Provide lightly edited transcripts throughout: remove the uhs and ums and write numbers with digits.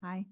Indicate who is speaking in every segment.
Speaker 1: Hi.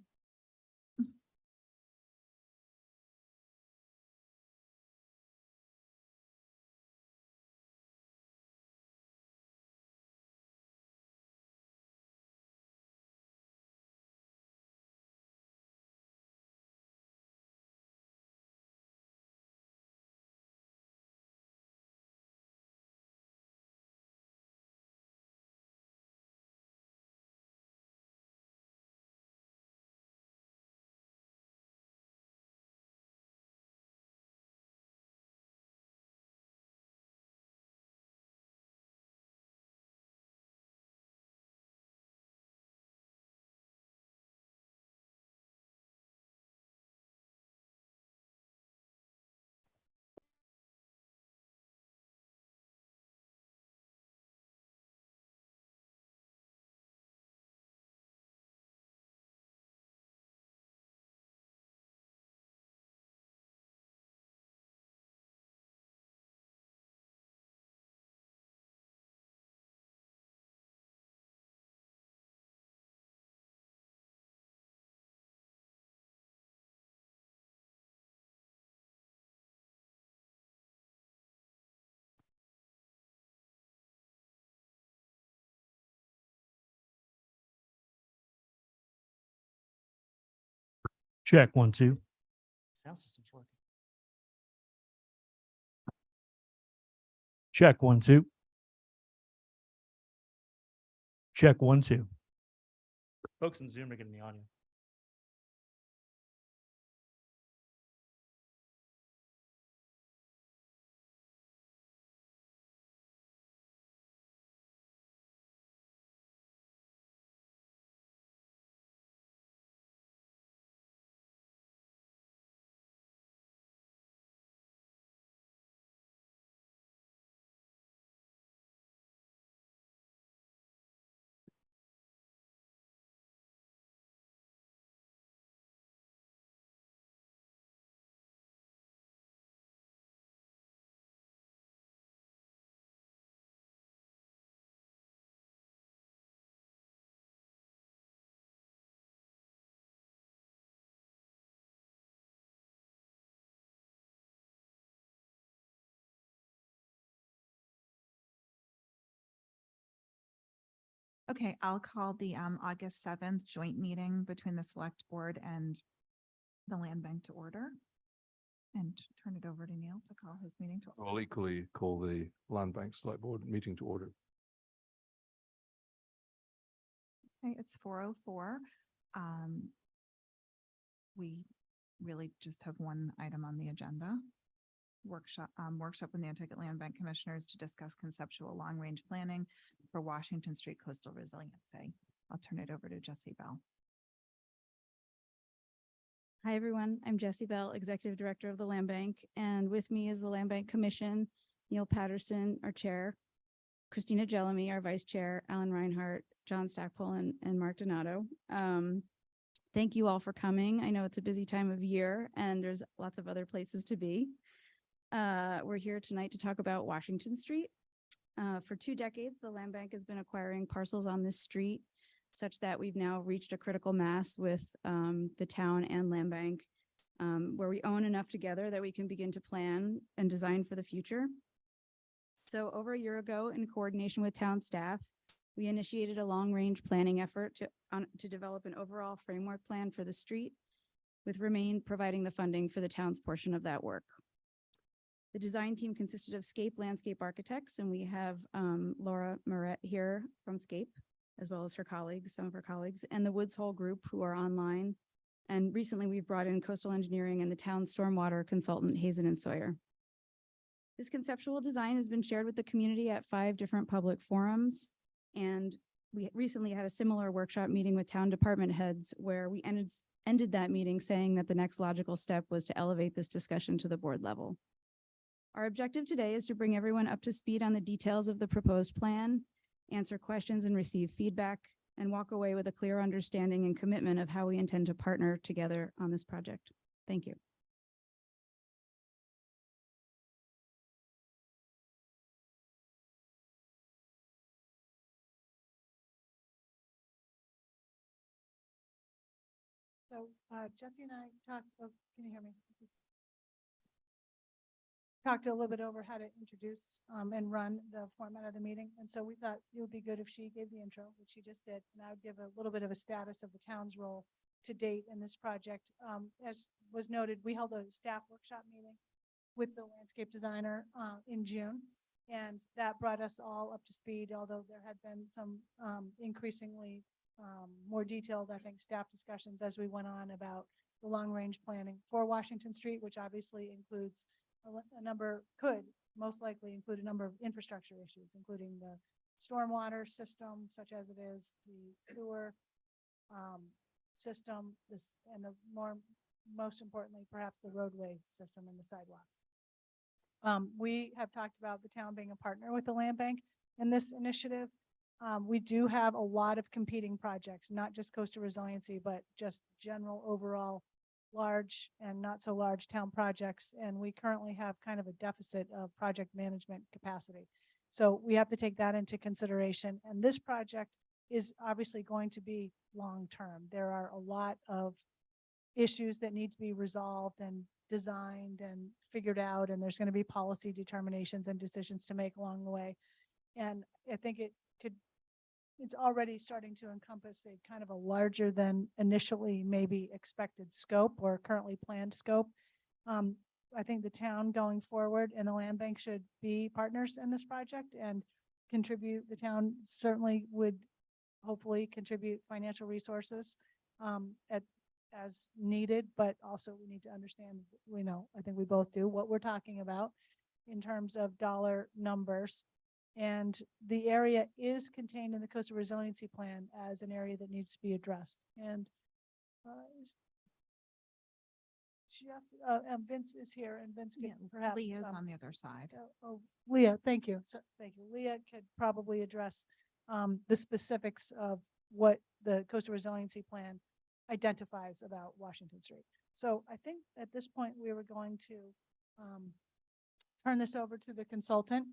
Speaker 2: Check 1 2. Sound system's working. Check 1 2. Check 1 2. Folks in Zoom are getting the audio.
Speaker 1: Okay, I'll call the August 7th joint meeting between the select board and the land bank to order. And turn it over to Neil to call his meeting to order.
Speaker 3: I'll equally call the Land Bank Select Board meeting to order.
Speaker 1: Okay, it's 4:04. We really just have one item on the agenda. Workshop with the Nantucket Land Bank Commissioners to discuss conceptual long-range planning for Washington Street Coastal Resiliency. I'll turn it over to Jessie Bell.
Speaker 4: Hi, everyone. I'm Jessie Bell, Executive Director of the Land Bank, and with me is the Land Bank Commission, Neil Patterson, our Chair, Christina Jellamy, our Vice Chair, Alan Reinhardt, John Stackpole, and Mark Donato. Thank you all for coming. I know it's a busy time of year, and there's lots of other places to be. We're here tonight to talk about Washington Street. For 2 decades, the Land Bank has been acquiring parcels on this street such that we've now reached a critical mass with the town and Land Bank, where we own enough together that we can begin to plan and design for the future. So over a year ago, in coordination with town staff, we initiated a long-range planning effort to develop an overall framework plan for the street, with Remain providing the funding for the town's portion of that work. The design team consisted of Scape Landscape Architects, and we have Laura Moret here from Scape, as well as her colleagues, some of her colleagues, and the Woods Hole Group, who are online. And recently we've brought in Coastal Engineering and the town stormwater consultant, Hazen and Sawyer. This conceptual design has been shared with the community at 5 different public forums. And we recently had a similar workshop meeting with town department heads where we ended that meeting saying that the next logical step was to elevate this discussion to the board level. Our objective today is to bring everyone up to speed on the details of the proposed plan, answer questions and receive feedback, and walk away with a clear understanding and commitment of how we intend to partner together on this project. Thank you.
Speaker 5: So Jesse and I talked, oh, can you hear me? Talked a little bit over how to introduce and run the format of the meeting. And so we thought it would be good if she gave the intro, which she just did. And I would give a little bit of a status of the town's role to date in this project. As was noted, we held a staff workshop meeting with the landscape designer in June. And that brought us all up to speed, although there had been some increasingly more detailed, I think, staff discussions as we went on about the long-range planning for Washington Street, which obviously includes a number, could most likely include a number of infrastructure issues, including the stormwater system, such as it is, the sewer system, and the most importantly, perhaps the roadway system and the sidewalks. We have talked about the town being a partner with the land bank in this initiative. We do have a lot of competing projects, not just coastal resiliency, but just general overall large and not so large town projects. And we currently have kind of a deficit of project management capacity. So we have to take that into consideration. And this project is obviously going to be long-term. There are a lot of issues that need to be resolved and designed and figured out. And there's going to be policy determinations and decisions to make along the way. And I think it's already starting to encompass a kind of a larger than initially maybe expected scope or currently planned scope. I think the town going forward and the land bank should be partners in this project and contribute. The town certainly would hopefully contribute financial resources as needed, but also we need to understand, I think we both do, what we're talking about in terms of dollar numbers. And the area is contained in the Coastal Resiliency Plan as an area that needs to be addressed. And Vince is here, and Vince could perhaps.
Speaker 1: Leah's on the other side.
Speaker 5: Leah, thank you. So, thank you. Leah could probably address the specifics of what the Coastal Resiliency Plan identifies about Washington Street. So I think at this point we were going to turn this over to the consultant.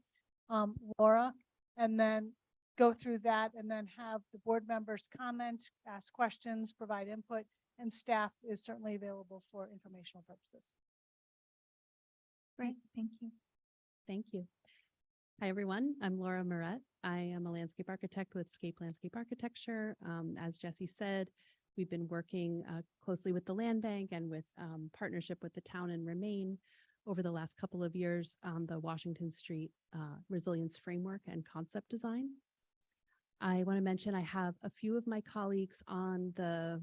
Speaker 5: Laura, and then go through that and then have the board members comment, ask questions, provide input, and staff is certainly available for informational purposes.
Speaker 1: Great, thank you.
Speaker 6: Thank you. Hi, everyone. I'm Laura Moret. I am a landscape architect with Scape Landscape Architecture. As Jesse said, we've been working closely with the land bank and with partnership with the town and Remain over the last couple of years on the Washington Street Resilience Framework and concept design. I want to mention I have a few of my colleagues on the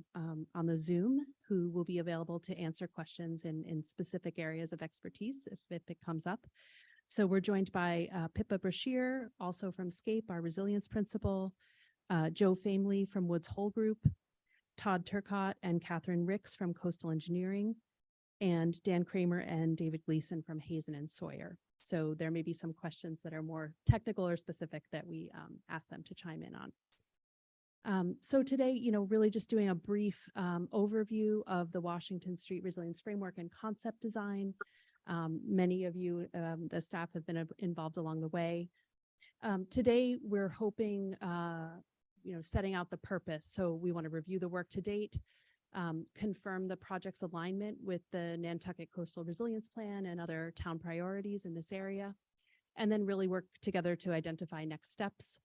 Speaker 6: Zoom who will be available to answer questions in specific areas of expertise if it comes up. So we're joined by Pippa Brashear, also from Scape, our resilience principal, Joe Famely from Woods Hole Group, Todd Turcott and Catherine Ricks from Coastal Engineering, and Dan Kramer and David Gleason from Hazen and Sawyer. So there may be some questions that are more technical or specific that we ask them to chime in on. So today, really just doing a brief overview of the Washington Street Resilience Framework and concept design. Many of you, the staff, have been involved along the way. Today, we're hoping, setting out the purpose. So we want to review the work to date, confirm the project's alignment with the Nantucket Coastal Resilience Plan and other town priorities in this area, and then really work together to identify next steps,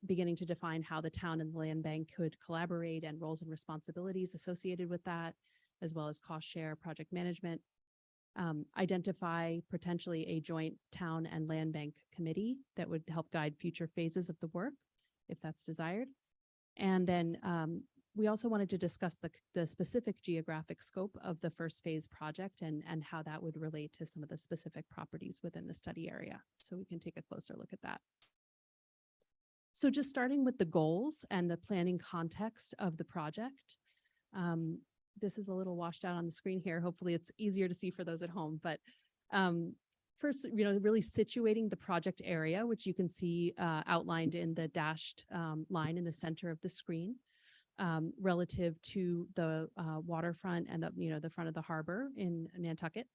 Speaker 6: beginning to define how the town and the land bank could collaborate and roles and responsibilities associated with that, as well as cost share, project management, identify potentially a joint town and land bank committee that would help guide future phases of the work, if that's desired. And then We also wanted to discuss the specific geographic scope of the first phase project and how that would relate to some of the specific properties within the study area. So we can take a closer look at that. So just starting with the goals and the planning context of the project. This is a little washed out on the screen here. Hopefully it's easier to see for those at home, but first, really situating the project area, which you can see outlined in the dashed line in the center of the screen, relative to the waterfront and the front of the harbor in Nantucket.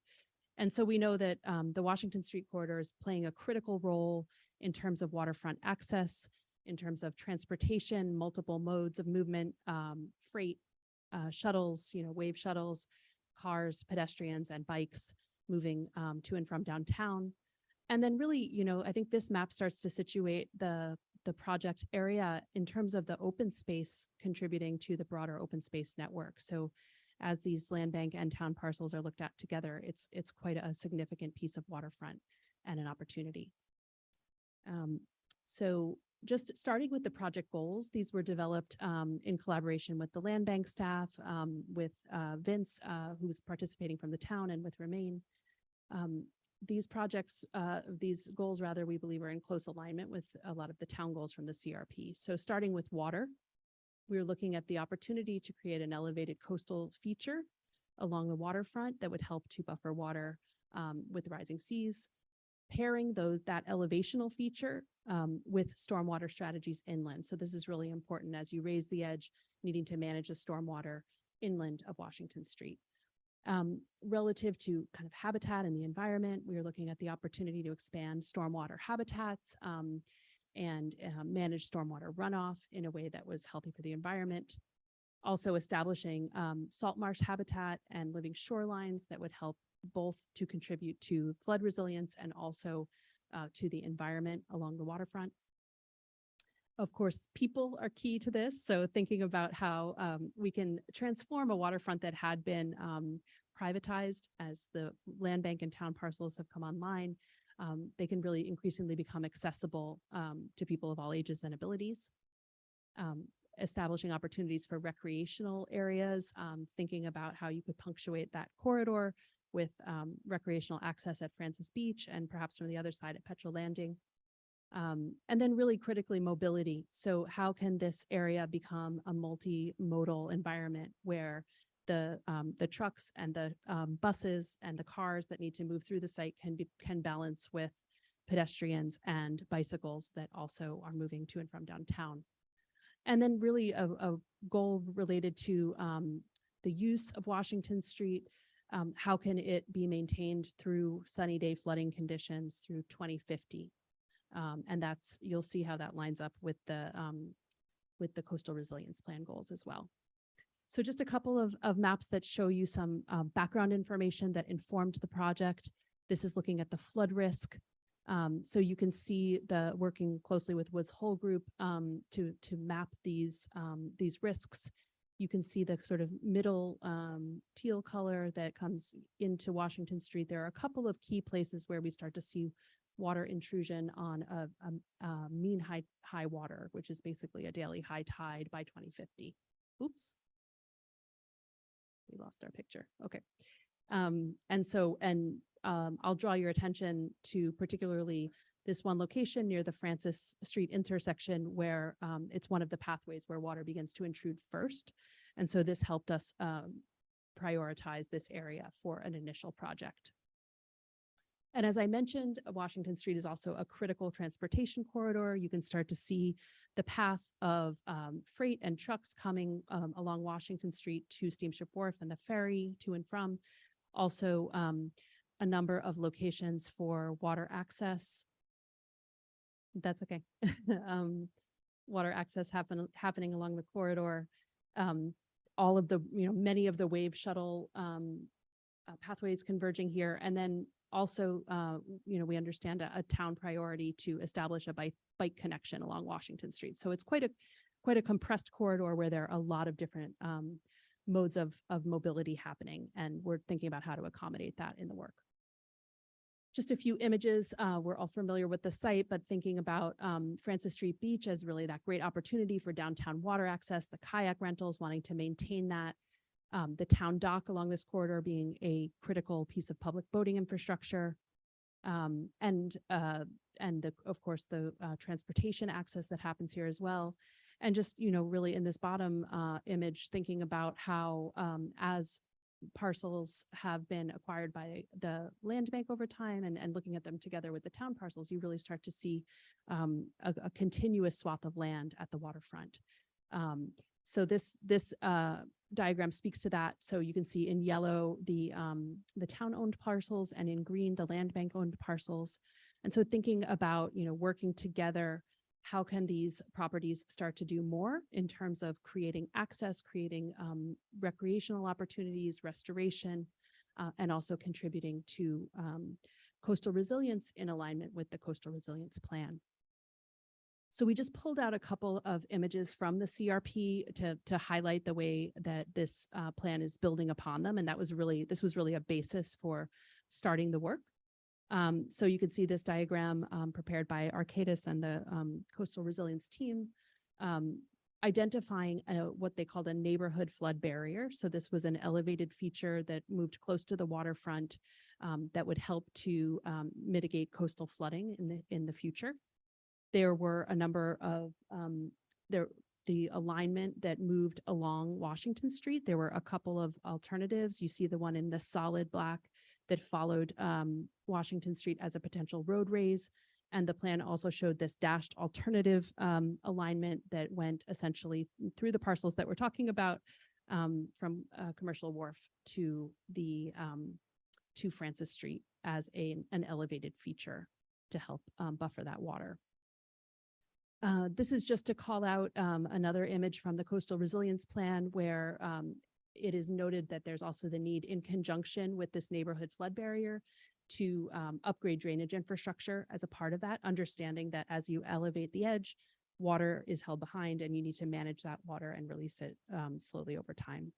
Speaker 6: And so we know that the Washington Street corridor is playing a critical role in terms of waterfront access, in terms of transportation, multiple modes of movement, freight, shuttles, wave shuttles, cars, pedestrians, and bikes moving to and from downtown. And then really, I think this map starts to situate the project area in terms of the open space contributing to the broader open space network. So as these land bank and town parcels are looked at together, it's quite a significant piece of waterfront and an opportunity. So just starting with the project goals, these were developed in collaboration with the land bank staff, with Vince, who's participating from the town, and with Remain. These goals, we believe, are in close alignment with a lot of the town goals from the CRP. So starting with water, we were looking at the opportunity to create an elevated coastal feature along the waterfront that would help to buffer water with rising seas, pairing that elevational feature with stormwater strategies inland. So this is really important as you raise the edge, needing to manage the stormwater inland of Washington Street. Relative to kind of habitat and the environment, we are looking at the opportunity to expand stormwater habitats and manage stormwater runoff in a way that was healthy for the environment. Also establishing salt marsh habitat and living shorelines that would help both to contribute to flood resilience and also to the environment along the waterfront. Of course, people are key to this. So thinking about how we can transform a waterfront that had been privatized as the land bank and town parcels have come online, they can really increasingly become accessible to people of all ages and abilities. Establishing opportunities for recreational areas, thinking about how you could punctuate that corridor with recreational access at Francis Beach and perhaps from the other side at Petrel Landing. And then really critically mobility. So how can this area become a multimodal environment where the trucks and the buses and the cars that need to move through the site can balance with pedestrians and bicycles that also are moving to and from downtown. And then really a goal related to the use of Washington Street. How can it be maintained through sunny day flooding conditions through 2050? And you'll see how that lines up with the Coastal Resilience Plan goals as well. So just a couple of maps that show you some background information that informed the project. This is looking at the flood risk. So you can see working closely with Woods Hole Group to map these risks. You can see the sort of middle teal color that comes into Washington Street. There are a couple of key places where we start to see water intrusion on a mean high water, which is basically a daily high tide by 2050. Oops. We lost our picture. Okay. I'll draw your attention to particularly this one location near the Francis Street intersection where it's one of the pathways where water begins to intrude first. And so this helped us prioritize this area for an initial project. And as I mentioned, Washington Street is also a critical transportation corridor. You can start to see the path of freight and trucks coming along Washington Street to Steamship Wharf and the ferry to and from. Also, a number of locations for water access. That's okay. Water access happening along the corridor. All of the, many of the wave shuttle pathways converging here. And then also, we understand a town priority to establish a bike connection along Washington Street. So it's quite a compressed corridor where there are a lot of different modes of mobility happening. And we're thinking about how to accommodate that in the work. just a few images. We're all familiar with the site, but thinking about Francis Street Beach as really that great opportunity for downtown water access, the kayak rentals, wanting to maintain that, the town dock along this corridor being a critical piece of public boating infrastructure, and of course the transportation access that happens here as well. And just, really in this bottom image, thinking about how as parcels have been acquired by the land bank over time and looking at them together with the town parcels, you really start to see a continuous swath of land at the waterfront. So this diagram speaks to that. So you can see in yellow the town-owned parcels, and in green the land bank-owned parcels. And so thinking about working together, how can these properties start to do more in terms of creating access, creating recreational opportunities, restoration, and also contributing to coastal resilience in alignment with the Coastal Resilience Plan. So we just pulled out a couple of images from the CRP to highlight the way that this plan is building upon them. And this was really a basis for starting the work. So you can see this diagram prepared by Arcadis and the Coastal Resilience team, identifying what they called a neighborhood flood barrier. So this was an elevated feature that moved close to the waterfront that would help to mitigate coastal flooding in the future. There were a number of the alignment that moved along Washington Street. There were a couple of alternatives. You see the one in the solid black that followed Washington Street as a potential road raise. And the plan also showed this dashed alternative alignment that went essentially through the parcels that we're talking about, from Commercial Wharf to to Francis Street as an elevated feature to help buffer that water. This is just to call out another image from the Coastal Resilience Plan, where it is noted that there's also the need, in conjunction with this neighborhood flood barrier, to upgrade drainage infrastructure as a part of that, understanding that as you elevate the edge, water is held behind and you need to manage that water and release it slowly over time.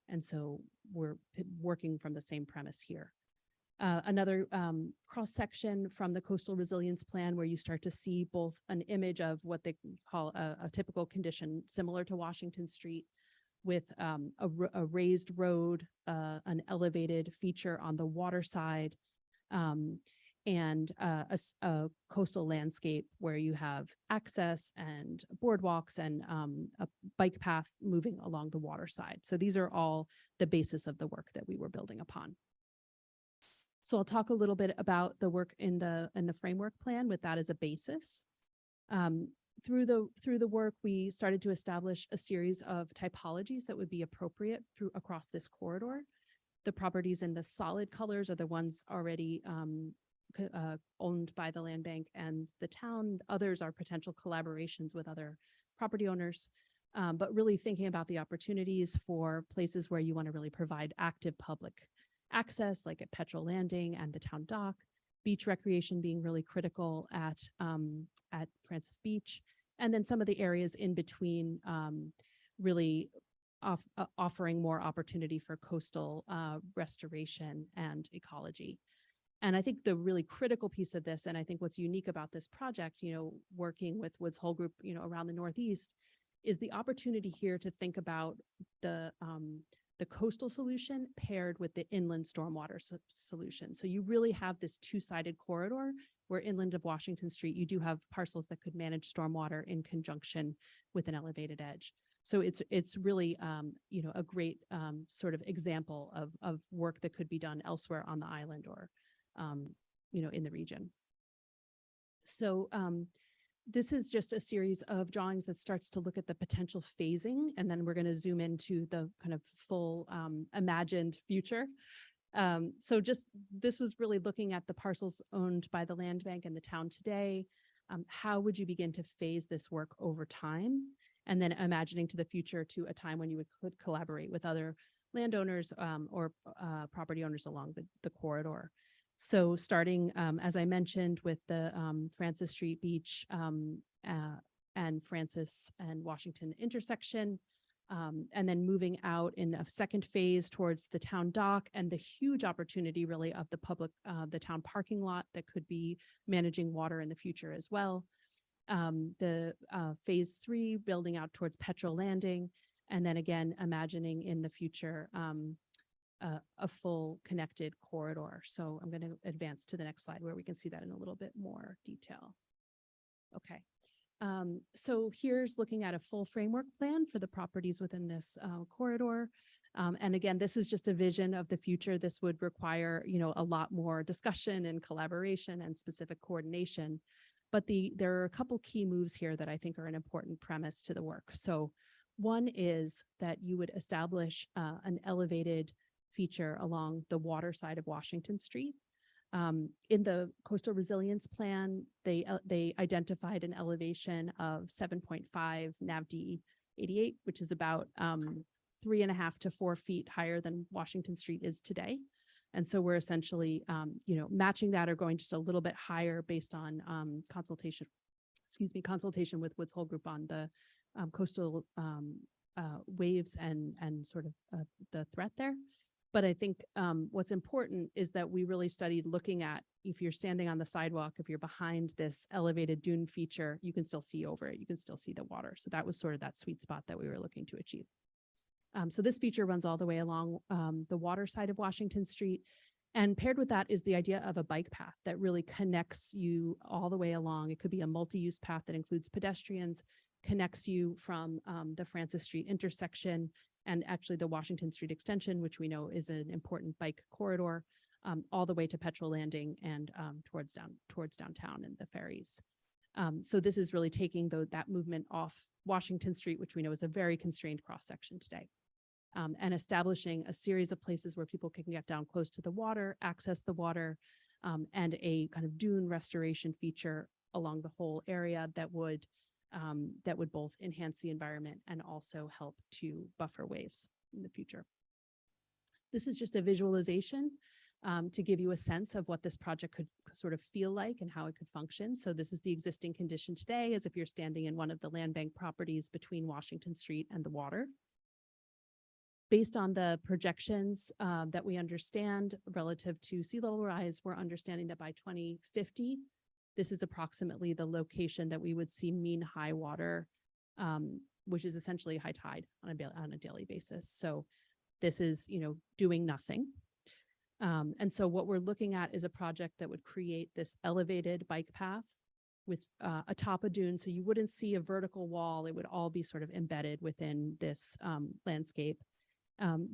Speaker 6: And so we're working from the same premise here. Another cross-section from the Coastal Resilience Plan, where you start to see both an image of what they call a typical condition similar to Washington Street, with a raised road, an elevated feature on the water side, and a coastal landscape where you have access and boardwalks and a bike path moving along the water side. So these are all the basis of the work that we were building upon. So I'll talk a little bit about the work in the framework plan with that as a basis. Through the work, we started to establish a series of typologies that would be appropriate across this corridor. The properties in the solid colors are the ones already owned by the land bank and the town. Others are potential collaborations with other property owners, but really thinking about the opportunities for places where you want to really provide active public access, like at Petrel Landing and the town dock, beach recreation being really critical at Francis Beach, and then some of the areas in between really offering more opportunity for coastal restoration and ecology. And I think the really critical piece of this, and I think what's unique about this project, working with Woods Hole Group, around the Northeast, is the opportunity here to think about the coastal solution paired with the inland stormwater solution. So you really have this two-sided corridor where inland of Washington Street, you do have parcels that could manage stormwater in conjunction with an elevated edge. So it's really, a great sort of example of work that could be done elsewhere on the island or, in the region. So this is just a series of drawings that starts to look at the potential phasing, and then we're going to zoom into the kind of full imagined future. So this was really looking at the parcels owned by the land bank and the town today. How would you begin to phase this work over time? And then imagining to the future, to a time when you could collaborate with other landowners or property owners along the corridor. So starting, as I mentioned, with the Francis Street Beach and Francis and Washington intersection, and then moving out in a second phase towards the town dock and the huge opportunity really of the public, the town parking lot that could be managing water in the future as well. The phase 3 building out towards Petrel Landing, and then again, imagining in the future a full connected corridor. So I'm going to advance to the next slide where we can see that in a little bit more detail. Okay. So here's looking at a full framework plan for the properties within this corridor. And again, this is just a vision of the future. This would require, a lot more discussion and collaboration and specific coordination. But there are a couple key moves here that I think are an important premise to the work. So one is that you would establish an elevated feature along the water side of Washington Street. In the Coastal Resilience Plan, they identified an elevation of 7.5 NAVD 88, which is about 3.5 to 4 feet higher than Washington Street is today. And so we're essentially, matching that or going just a little bit higher based on consultation with Woods Hole Group on the coastal waves and sort of the threat there. But I think what's important is that we really studied looking at if you're standing on the sidewalk, if you're behind this elevated dune feature, you can still see over it. You can still see the water. So that was sort of that sweet spot that we were looking to achieve. So this feature runs all the way along the water side of Washington Street. And paired with that is the idea of a bike path that really connects you all the way along. It could be a multi-use path that includes pedestrians, connects you from the Francis Street intersection and actually the Washington Street extension, which we know is an important bike corridor, all the way to Petrel Landing and towards downtown and the ferries. So this is really taking that movement off Washington Street, which we know is a very constrained cross-section today, and establishing a series of places where people can get down close to the water, access the water, and a kind of dune restoration feature along the whole area that would both enhance the environment and also help to buffer waves in the future. This is just a visualization to give you a sense of what this project could sort of feel like and how it could function. So this is the existing condition today, as if you're standing in one of the land bank properties between Washington Street and the water. Based on the projections that we understand relative to sea level rise, we're understanding that by 2050, this is approximately the location that we would see mean high water, which is essentially high tide on a daily basis. So this is, doing nothing. And so what we're looking at is a project that would create this elevated bike path with atop a dune. So you wouldn't see a vertical wall. It would all be sort of embedded within this landscape.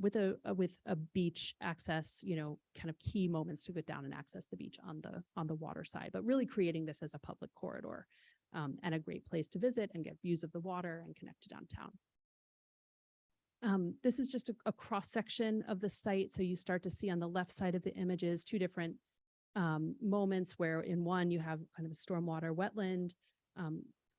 Speaker 6: With a beach access, kind of key moments to get down and access the beach on the water side, but really creating this as a public corridor and a great place to visit and get views of the water and connect to downtown. This is just a cross section of the site. So you start to see on the left side of the images, two different moments where in one you have kind of a stormwater wetland,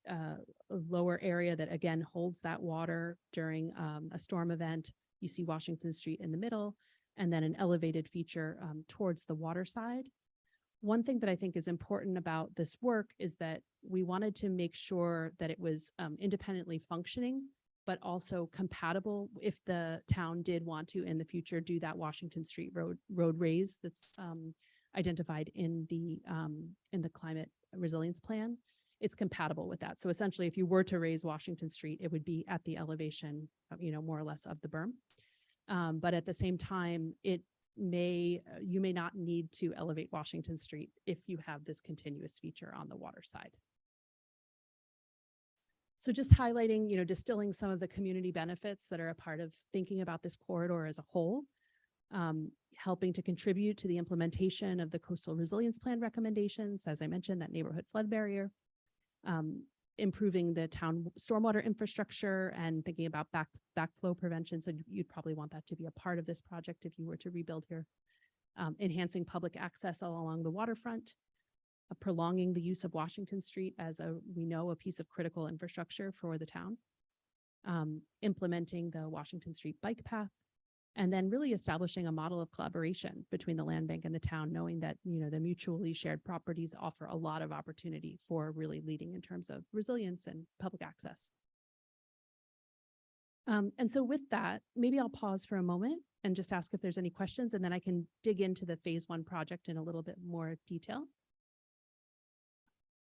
Speaker 6: a lower area that again holds that water during a storm event. You see Washington Street in the middle, and then an elevated feature towards the water side. One thing that I think is important about this work is that we wanted to make sure that it was independently functioning, but also compatible if the town did want to in the future do that Washington Street road raise that's identified in the climate resilience plan. It's compatible with that. So essentially, if you were to raise Washington Street, it would be at the elevation, more or less of the berm. But at the same time, you may not need to elevate Washington Street if you have this continuous feature on the water side. So just highlighting, distilling some of the community benefits that are a part of thinking about this corridor as a whole, helping to contribute to the implementation of the Coastal Resilience Plan recommendations, as I mentioned, that neighborhood flood barrier, improving the town stormwater infrastructure and thinking about backflow prevention. So you'd probably want that to be a part of this project if you were to rebuild here. Enhancing public access all along the waterfront, prolonging the use of Washington Street as we know, a piece of critical infrastructure for the town, implementing the Washington Street bike path, and then really establishing a model of collaboration between the land bank and the town, knowing that, the mutually shared properties offer a lot of opportunity for really leading in terms of resilience and public access. And so with that, maybe I'll pause for a moment and just ask if there's any questions, and then I can dig into the phase 1 project in a little bit more detail.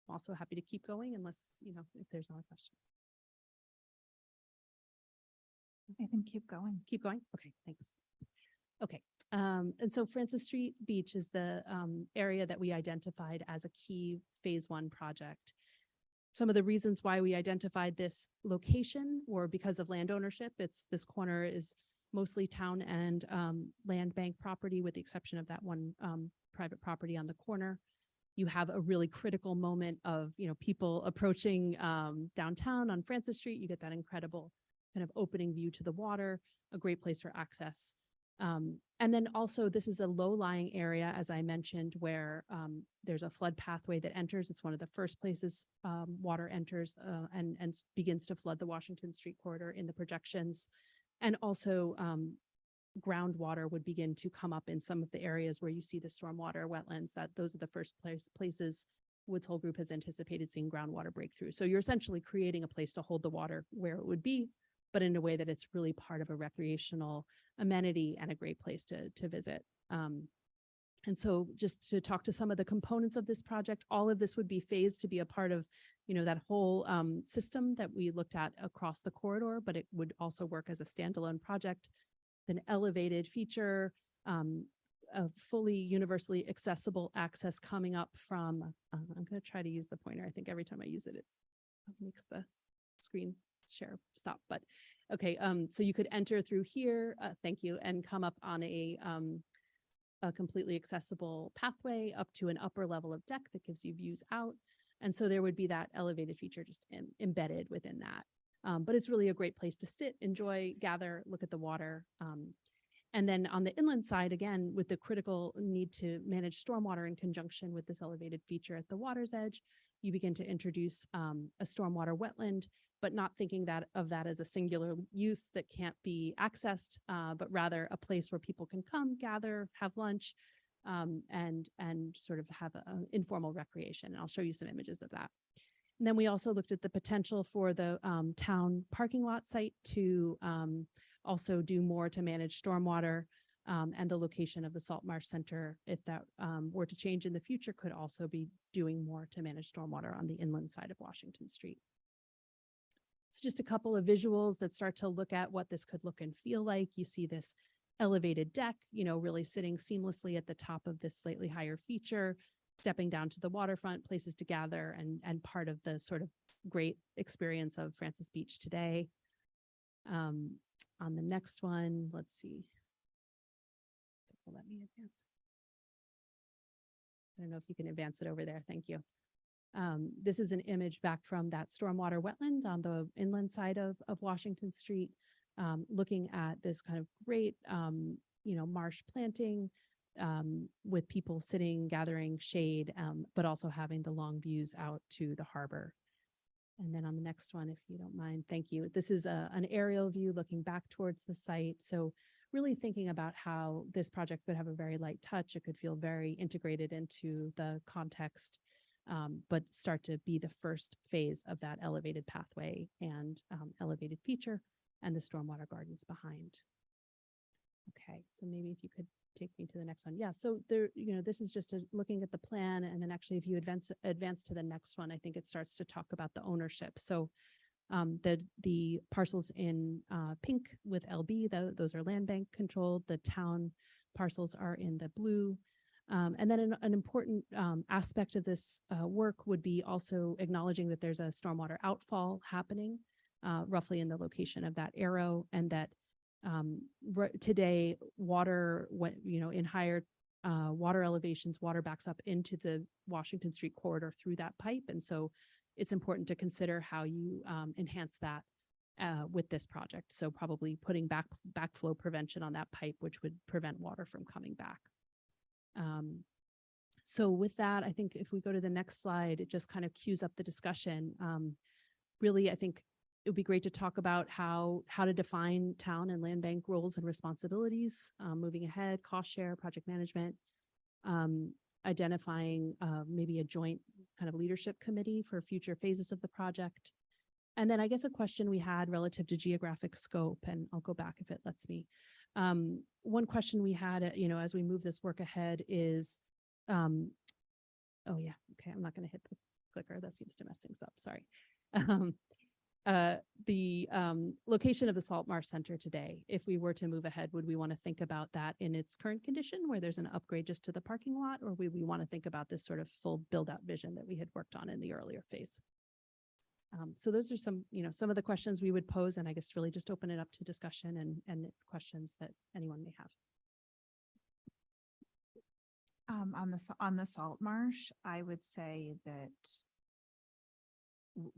Speaker 6: I'm also happy to keep going unless, if there's not a question.
Speaker 1: I think keep going.
Speaker 6: Keep going? Okay, thanks. Okay, and so Francis Street Beach is the area that we identified as a key phase 1 project. Some of the reasons why we identified this location were because of land ownership. This corner is mostly town and land bank property, with the exception of that one private property on the corner. You have a really critical moment of, people approaching downtown on Francis Street. You get that incredible kind of opening view to the water, a great place for access. And then also this is a low-lying area, as I mentioned, where there's a flood pathway that enters. It's one of the first places water enters and begins to flood the Washington Street corridor in the projections. And also groundwater would begin to come up in some of the areas where you see the stormwater wetlands. Those are the first places Woods Hole Group has anticipated seeing groundwater breakthrough. So you're essentially creating a place to hold the water where it would be, but in a way that it's really part of a recreational amenity and a great place to visit. And so just to talk to some of the components of this project, all of this would be phased to be a part of, that whole system that we looked at across the corridor, but it would also work as a standalone project, an elevated feature, a fully universally accessible access coming up from, I'm going to try to use the pointer. I think every time I use it, it makes the screen share stop, but okay. So you could enter through here, thank you, and come up on a completely accessible pathway up to an upper level of deck that gives you views out. And so there would be that elevated feature just embedded within that. But it's really a great place to sit, enjoy, gather, look at the water. And then on the inland side, again, with the critical need to manage stormwater in conjunction with this elevated feature at the water's edge, you begin to introduce a stormwater wetland, but not thinking of that as a singular use that can't be accessed, but rather a place where people can come, gather, have lunch, and sort of have an informal recreation. And I'll show you some images of that. And then we also looked at the potential for the town parking lot site to also do more to manage stormwater, and the location of the Salt Marsh Center, if that were to change in the future, could also be doing more to manage stormwater on the inland side of Washington Street. It's just a couple of visuals that start to look at what this could look and feel like. You see this elevated deck, really sitting seamlessly at the top of this slightly higher feature, stepping down to the waterfront, places to gather, and part of the sort of great experience of Francis Beach today. On the next one, let's see. Let me advance. I don't know if you can advance it over there. Thank you. This is an image back from that stormwater wetland on the inland side of Washington Street, looking at this kind of great, marsh planting with people sitting, gathering shade, but also having the long views out to the harbor. And then on the next one, if you don't mind, thank you. This is an aerial view looking back towards the site. So really thinking about how this project could have a very light touch. It could feel very integrated into the context, but start to be the first phase of that elevated pathway and elevated feature and the stormwater gardens behind. Okay, so maybe if you could take me to the next one. Yeah, so there, this is just looking at the plan, and then actually if you advance to the next one, I think it starts to talk about the ownership. So the parcels in pink with LB, those are land bank controlled. The town parcels are in the blue. And then an important aspect of this work would be also acknowledging that there's a stormwater outfall happening roughly in the location of that arrow, and that today water, in higher water elevations, water backs up into the Washington Street corridor through that pipe. And so it's important to consider how you enhance that with this project. So probably putting backflow prevention on that pipe, which would prevent water from coming back. So with that, I think if we go to the next slide, it just kind of cues up the discussion. Really, I think it would be great to talk about how to define town and land bank roles and responsibilities, moving ahead, cost share, project management, identifying maybe a joint kind of leadership committee for future phases of the project, And then I guess a question we had relative to geographic scope, and I'll go back if it lets me. One question we had, as we move this work ahead is, oh yeah, okay, I'm not going to hit the clicker. That seems to mess things up. Sorry. The location of the Salt Marsh Center today, if we were to move ahead, would we want to think about that in its current condition where there's an upgrade just to the parking lot, or would we want to think about this sort of full build out vision that we had worked on in the earlier phase? So those are some of the questions we would pose, and I guess really just open it up to discussion and questions that anyone may have.
Speaker 1: On the salt marsh, I would say that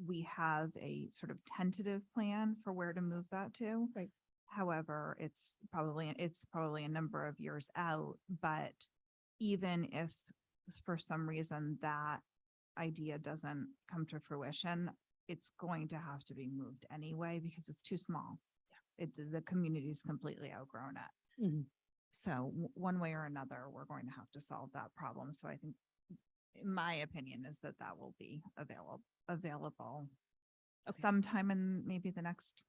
Speaker 1: we have a sort of tentative plan for where to move that to.
Speaker 6: Right.
Speaker 1: However, it's probably a number of years out, but even if for some reason that idea doesn't come to fruition, it's going to have to be moved anyway because it's too small. The community's completely outgrown it.
Speaker 6: Mhm.
Speaker 1: So one way or another, we're going to have to solve that problem. So I think, in my opinion, is that will be available
Speaker 6: Okay.
Speaker 1: sometime in maybe the next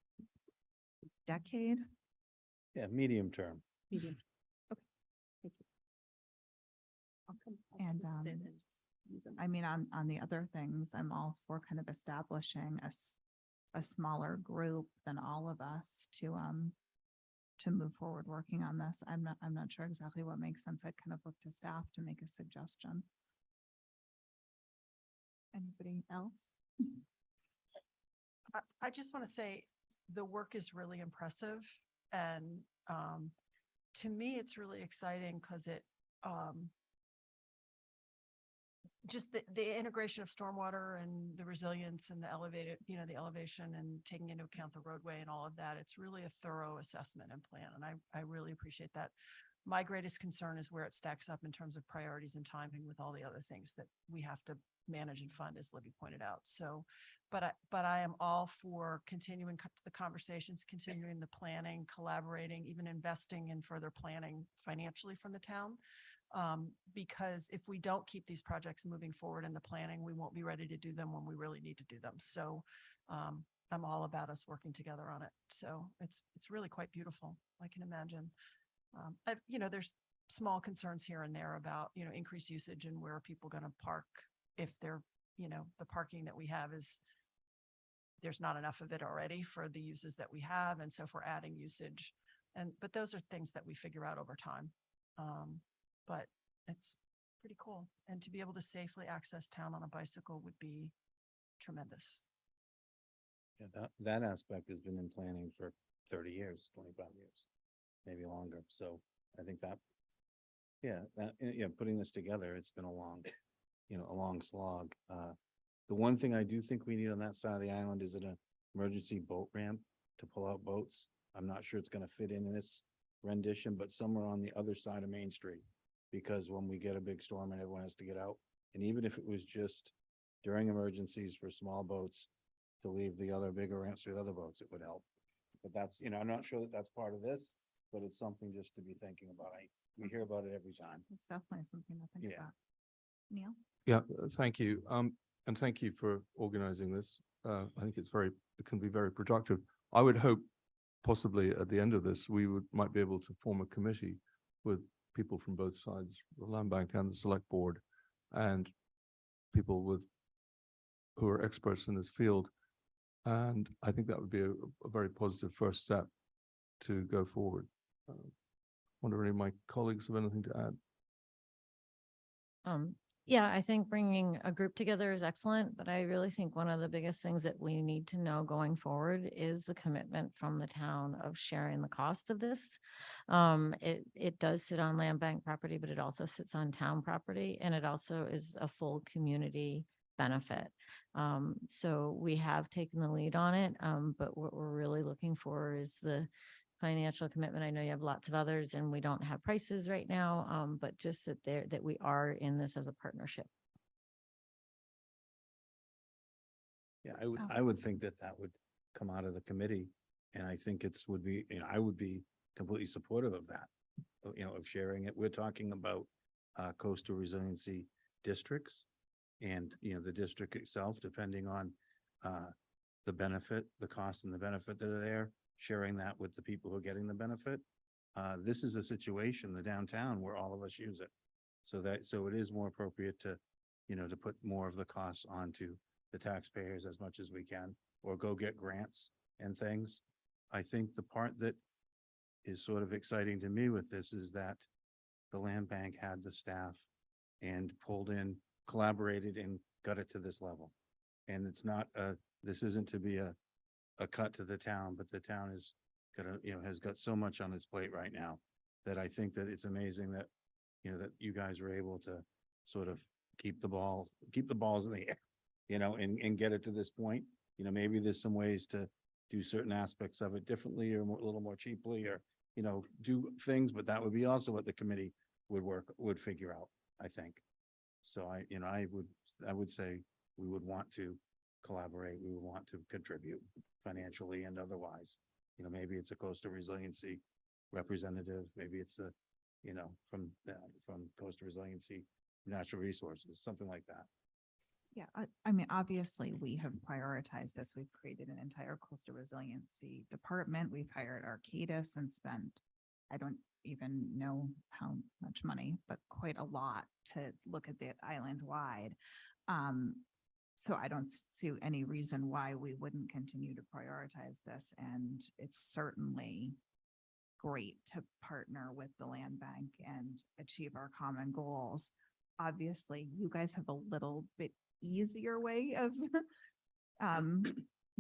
Speaker 1: decade.
Speaker 7: Yeah, medium term.
Speaker 6: Medium. Okay. Thank you. I'll
Speaker 1: And,
Speaker 6: sit and just use them.
Speaker 1: I mean, on the other things, I'm all for kind of establishing a smaller group than all of us to move forward working on this. I'm not sure exactly what makes sense. I'd kind of look to staff to make a suggestion. Anybody else?
Speaker 8: I just want to say the work is really impressive, and to me, it's really exciting because it just the integration of stormwater and the resilience and the the elevation and taking into account the roadway and all of that. It's really a thorough assessment and plan, and I really appreciate that. My greatest concern is where it stacks up in terms of priorities and timing with all the other things that we have to manage and fund, as Libby pointed out. So, but I am all for continuing the conversations, continuing the planning, collaborating, even investing in further planning financially from the town. Because if we don't keep these projects moving forward in the planning, we won't be ready to do them when we really need to do them. So I'm all about us working together on it. So it's really quite beautiful. I can imagine. There's small concerns here and there about, increased usage and where are people going to park if they're, the parking that we have there's not enough of it already for the uses that we have. And so if we're adding usage, but those are things that we figure out over time. But it's pretty cool. And to be able to safely access town on a bicycle would be tremendous.
Speaker 7: Yeah, that aspect has been in planning for 30 years, 25 years, maybe longer. So I think putting this together, it's been a long slog. The one thing I do think we need on that side of the island is an emergency boat ramp to pull out boats. I'm not sure it's going to fit in this rendition, but somewhere on the other side of Main Street. Because when we get a big storm and everyone has to get out, and even if it was just during emergencies for small boats to leave the other bigger ramps with other boats, it would help. But that's, I'm not sure that that's part of this, but it's something just to be thinking about. We hear about it every time.
Speaker 1: It's definitely something to think
Speaker 7: Yeah.
Speaker 1: about. Neil?
Speaker 3: Yeah, thank you. And thank you for organizing this. I think it can be very productive. I would hope possibly at the end of this, we might be able to form a committee with people from both sides, the land bank and the select board, and people who are experts in this field. And I think that would be a very positive first step to go forward. Wonder if any of my colleagues have anything to add?
Speaker 9: Yeah, I think bringing a group together is excellent, but I really think one of the biggest things that we need to know going forward is the commitment from the town of sharing the cost of this. It does sit on land bank property, but it also sits on town property, and it also is a full community benefit. So we have taken the lead on it, but what we're really looking for is the financial commitment. I know you have lots of others and we don't have prices right now, but just that we are in this as a partnership.
Speaker 7: Yeah, I would think that would come out of the committee. And I think I would be completely supportive of that, of sharing it. We're talking about coastal resiliency districts and, the district itself, depending on the benefit, the cost and the benefit that are there, sharing that with the people who are getting the benefit. This is a situation, the downtown, where all of us use it. So it is more appropriate to, to put more of the costs onto the taxpayers as much as we can, or go get grants and things. I think the part that is sort of exciting to me with this is that the land bank had the staff and pulled in, collaborated and got it to this level. And it's not this isn't to be a cut to the town, but the town is has got so much on its plate right now that I think that it's amazing that, that you guys were able to sort of keep the balls in the air, and get it to this point. Maybe there's some ways to do certain aspects of it differently or a little more cheaply, or, do things, but that would be also what the committee would figure out, I think. So I would say we would want to collaborate. We would want to contribute financially and otherwise. Maybe it's a coastal resiliency representative, maybe it's from coastal resiliency, natural resources, something like that.
Speaker 1: Yeah, I mean, obviously, we have prioritized this. We've created an entire coastal resiliency department. We've hired Arcadis and spent, I don't even know how much money, but quite a lot to look at the island wide. So I don't see any reason why we wouldn't continue to prioritize this. And it's certainly great to partner with the land bank and achieve our common goals. Obviously, you guys have a little bit easier way of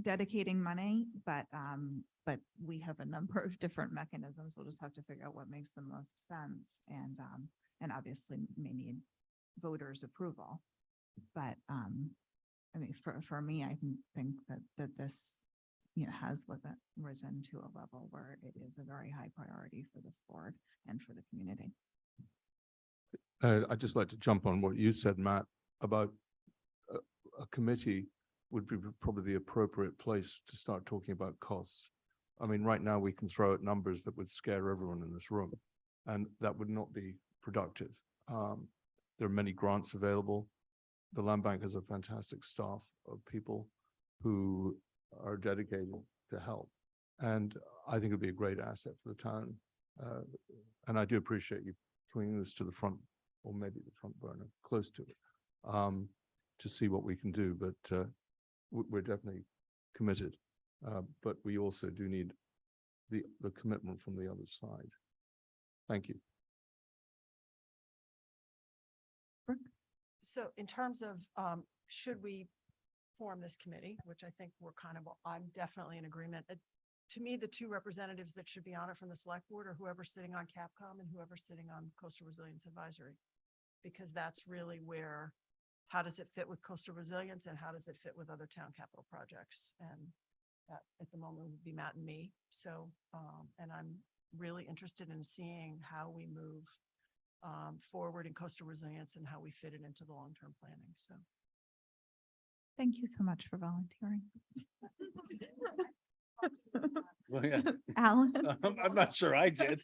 Speaker 1: dedicating money, but we have a number of different mechanisms. We'll just have to figure out what makes the most sense, and obviously may need voters' approval. But I mean, for me, I think that this has risen to a level where it is a very high priority for this board and for the community.
Speaker 3: I'd just like to jump on what you said, Matt, about a committee would be probably the appropriate place to start talking about costs. I mean, right now we can throw out numbers that would scare everyone in this room, and that would not be productive. There are many grants available. The land bank has a fantastic staff of people who are dedicated to help. And I think it'd be a great asset for the town. And I do appreciate you bringing this to the front, or maybe the front burner, close to it, to see what we can do. But we're definitely committed. But we also do need the commitment from the other side. Thank you.
Speaker 8: So in terms of, should we form this committee, which I think I'm definitely in agreement. To me, the two representatives that should be on it from the select board are whoever's sitting on Capcom and whoever's sitting on Coastal Resilience Advisory. Because that's really where, how does it fit with coastal resilience and how does it fit with other town capital projects? And that at the moment would be Matt and me. So, and I'm really interested in seeing how we move forward in coastal resilience and how we fit it into the long-term planning. So.
Speaker 1: Thank you so much for volunteering.
Speaker 7: Well, yeah.
Speaker 1: Alan?
Speaker 7: I'm not sure I did.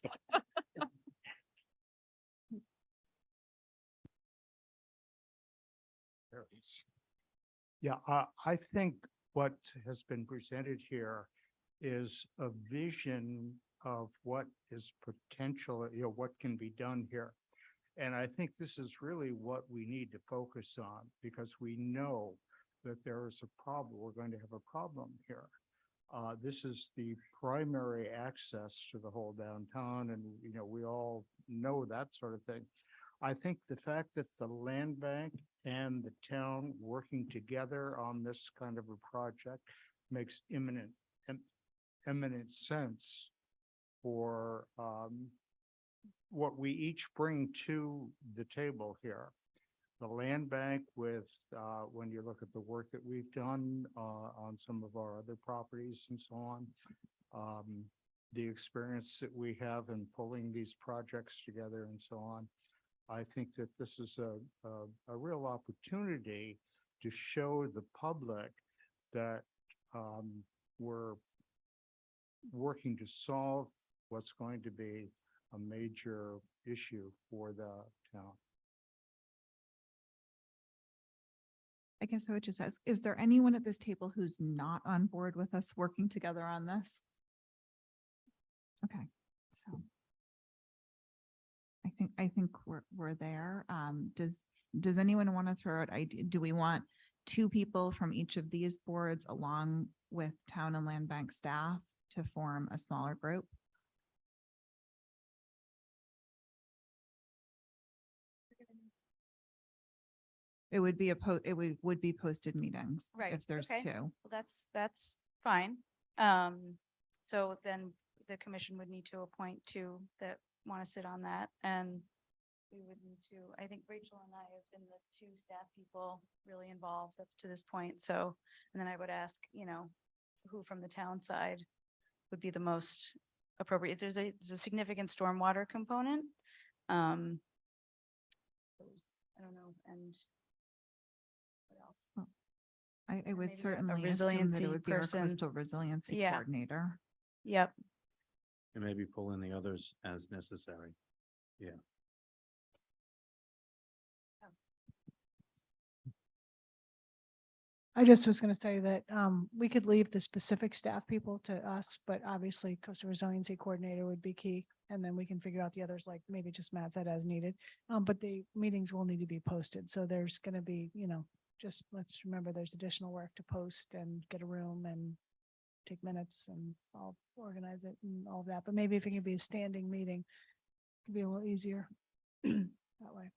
Speaker 10: Yeah, I think what has been presented here is a vision of what is potential, what can be done here. And I think this is really what we need to focus on, because we know that there is a problem. We're going to have a problem here. This is the primary access to the whole downtown, and we all know that sort of thing. I think the fact that the land bank and the town working together on this kind of a project makes eminent sense for what we each bring to the table here. The land bank with, when you look at the work that we've done on some of our other properties and so on, the experience that we have in pulling these projects together and so on, I think that this is a real opportunity to show the public that we're working to solve what's going to be a major issue for the town.
Speaker 1: I guess I would just ask, is there anyone at this table who's not on board with us working together on this? Okay, so. I think we're there. Does anyone want to throw out idea? Do we want 2 people from each of these boards along with town and land bank staff to form a smaller group? It would be would be posted meetings.
Speaker 4: Right,
Speaker 1: If there's
Speaker 4: okay.
Speaker 1: 2.
Speaker 4: Well, that's fine. So then the commission would need to appoint 2 that want to sit on that, and we would need to, I think Rachel and I have been the 2 staff people really involved up to this point, so, and then I would ask, who from the town side would be the most appropriate. There's a significant stormwater component. I don't know, and what else?
Speaker 1: I
Speaker 4: Maybe
Speaker 1: would
Speaker 4: a
Speaker 1: certainly assume that
Speaker 4: resiliency
Speaker 1: it would be our
Speaker 4: person.
Speaker 1: coastal resiliency
Speaker 4: Yeah.
Speaker 1: coordinator.
Speaker 4: Yep,
Speaker 7: And maybe pull in the others as necessary. Yeah.
Speaker 5: I just was gonna say that, we could leave the specific staff people to us, but obviously coastal resiliency coordinator would be key. And then we can figure out the others, like maybe just Matt said as needed. But the meetings will need to be posted. So there's gonna be, just let's remember there's additional work to post and get a room and take minutes, and I'll organize it and all of that. But maybe if it can be a standing meeting, it'd be a little easier that way.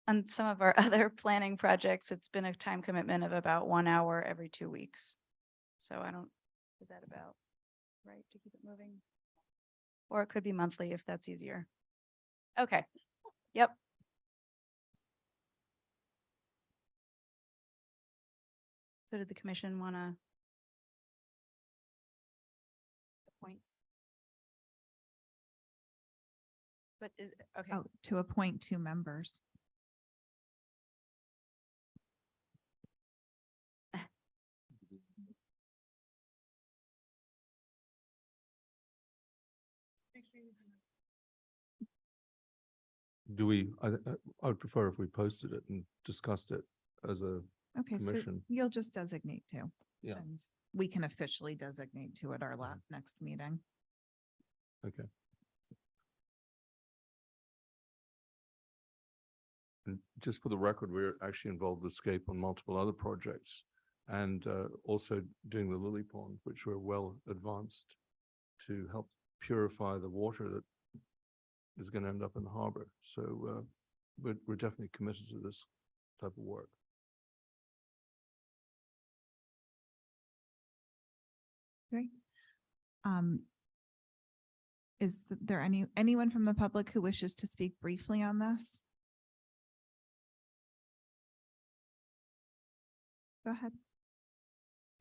Speaker 4: on some of our other planning projects, it's been a time commitment of about 1 hour every 2 weeks. So is that about right to keep it moving? Or it could be monthly if that's easier. Okay, yep. So did the commission want to appoint? But okay.
Speaker 1: Oh, to appoint 2 members.
Speaker 3: Do we, I would prefer if we posted it and discussed it as a
Speaker 1: Okay, so
Speaker 3: commission.
Speaker 1: you'll just designate 2.
Speaker 3: Yeah.
Speaker 1: And we can officially designate 2 at our next meeting.
Speaker 3: Okay. And just for the record, we're actually involved with SCAPE on multiple other projects and also doing the lily pond, which we're well advanced to help purify the water that is going to end up in the harbor. So we're definitely committed to this type of work.
Speaker 1: Great. Is there anyone from the public who wishes to speak briefly on this? Go ahead.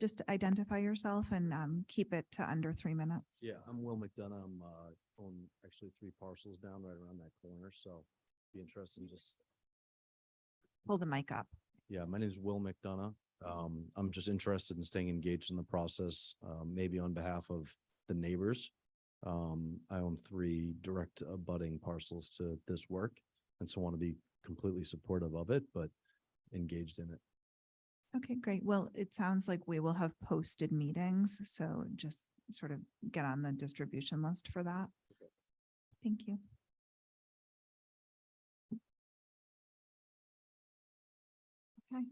Speaker 1: Just identify yourself and keep it to under 3 minutes.
Speaker 11: Yeah, I'm Will McDonough. I'm on actually 3 parcels down right around that corner, so be interested in just,
Speaker 1: Pull the mic up.
Speaker 11: yeah, my name is Will McDonough. I'm just interested in staying engaged in the process, maybe on behalf of the neighbors. I own 3 direct abutting parcels to this work, and so want to be completely supportive of it, but engaged in it.
Speaker 1: Okay, great. Well, it sounds like we will have posted meetings, so just sort of get on the distribution list for that. Thank you. Okay.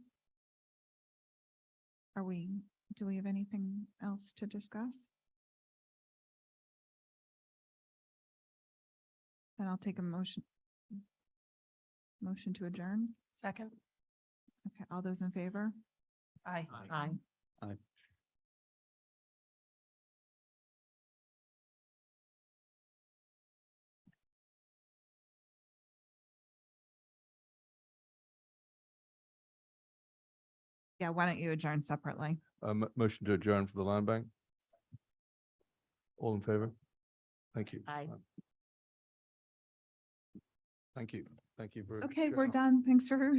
Speaker 1: Do we have anything else to discuss? Then I'll take a motion. Motion to adjourn.
Speaker 8: Second?
Speaker 1: Okay, all those in favor?
Speaker 8: Aye.
Speaker 9: Aye.
Speaker 1: Yeah, why don't you adjourn separately?
Speaker 3: Motion to adjourn for the land bank. All in favor? Thank you.
Speaker 9: Aye.
Speaker 3: Thank you. Thank you for.
Speaker 1: Okay,
Speaker 3: showing
Speaker 1: we're
Speaker 3: up.
Speaker 1: done. Thanks for.